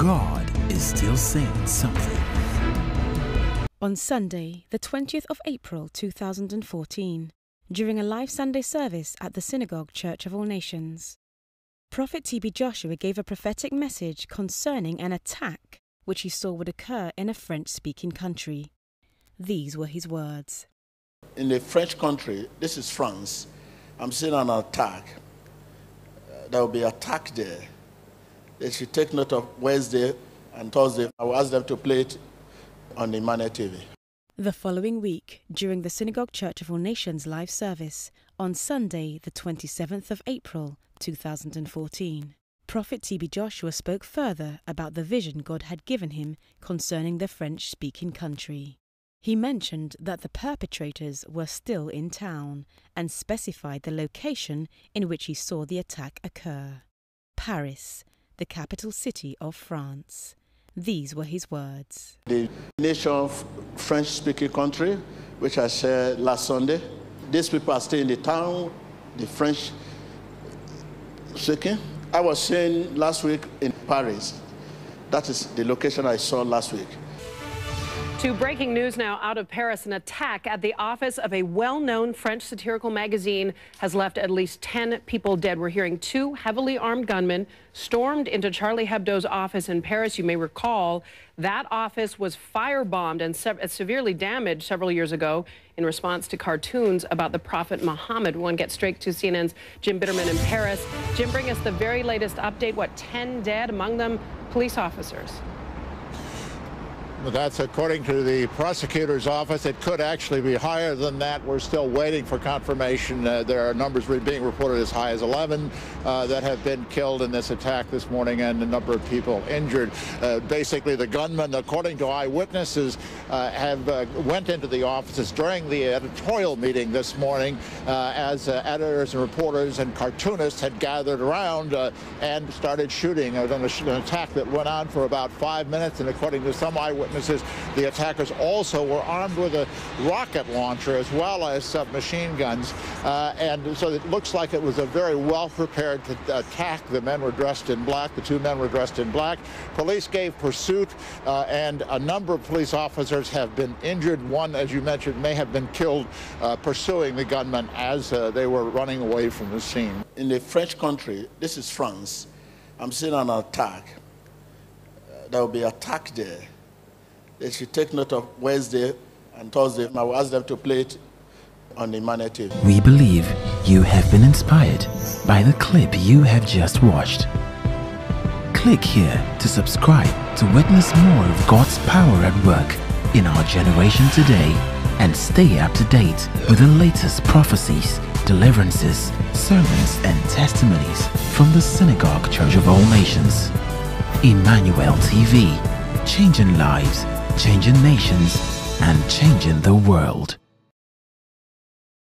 God is still saying something. On Sunday, the 20th of April 2014, during a live Sunday service at the Synagogue Church of All Nations, Prophet T.B. Joshua gave a prophetic message concerning an attack which he saw would occur in a French-speaking country. These were his words. In the French country, this is France, I'm seeing an attack. There will be an attack there. They should take note of Wednesday and Thursday. I will ask them to play it on the Money TV. The following week, during the Synagogue Church of All Nations live service, on Sunday, the 27th of April, 2014, Prophet T.B. Joshua spoke further about the vision God had given him concerning the French-speaking country. He mentioned that the perpetrators were still in town and specified the location in which he saw the attack occur: Paris, the capital city of France. These were his words. The nation of French-speaking country, which I shared last Sunday, these people are still in the town, the French-speaking. I was saying last week in Paris. That is the location I saw last week. To breaking news now out of Paris. An attack at the office of a well-known French satirical magazine has left at least 10 people dead. We're hearing 2 heavily armed gunmen stormed into Charlie Hebdo's office in Paris. You may recall that office was firebombed and severely damaged several years ago in response to cartoons about the Prophet Muhammad. One gets straight to CNN's Jim Bitterman in Paris. Jim, bring us the very latest update. 10 dead, among them police officers? That's according to the prosecutor's office. It could actually be higher than that. We're still waiting for confirmation. There are numbers being reported as high as 11 that have been killed in this attack this morning, and a number of people injured. Basically, the gunmen, according to eyewitnesses, went into the offices during the editorial meeting this morning as editors and reporters and cartoonists had gathered around and started shooting. It was an attack that went on for about 5 minutes, and according to some eyewitnesses, the attackers also were armed with a rocket launcher as well as submachine guns. And so it looks like it was a very well-prepared attack. The men were dressed in black. The 2 men were dressed in black. Police gave pursuit, and a number of police officers have been injured. One, as you mentioned, may have been killed pursuing the gunmen as they were running away from the scene. In the French country, this is France, I'm seeing an attack. There will be an attack there. They should take note of Wednesday and Thursday. I will ask them to play it on the Money TV. We believe you have been inspired by the clip you have just watched. Click here to subscribe to witness more of God's power at work in our generation today, and stay up to date with the latest prophecies, deliverances, sermons, and testimonies from the Synagogue Church of All Nations. Emmanuel TV, changing lives, changing nations, and changing the world.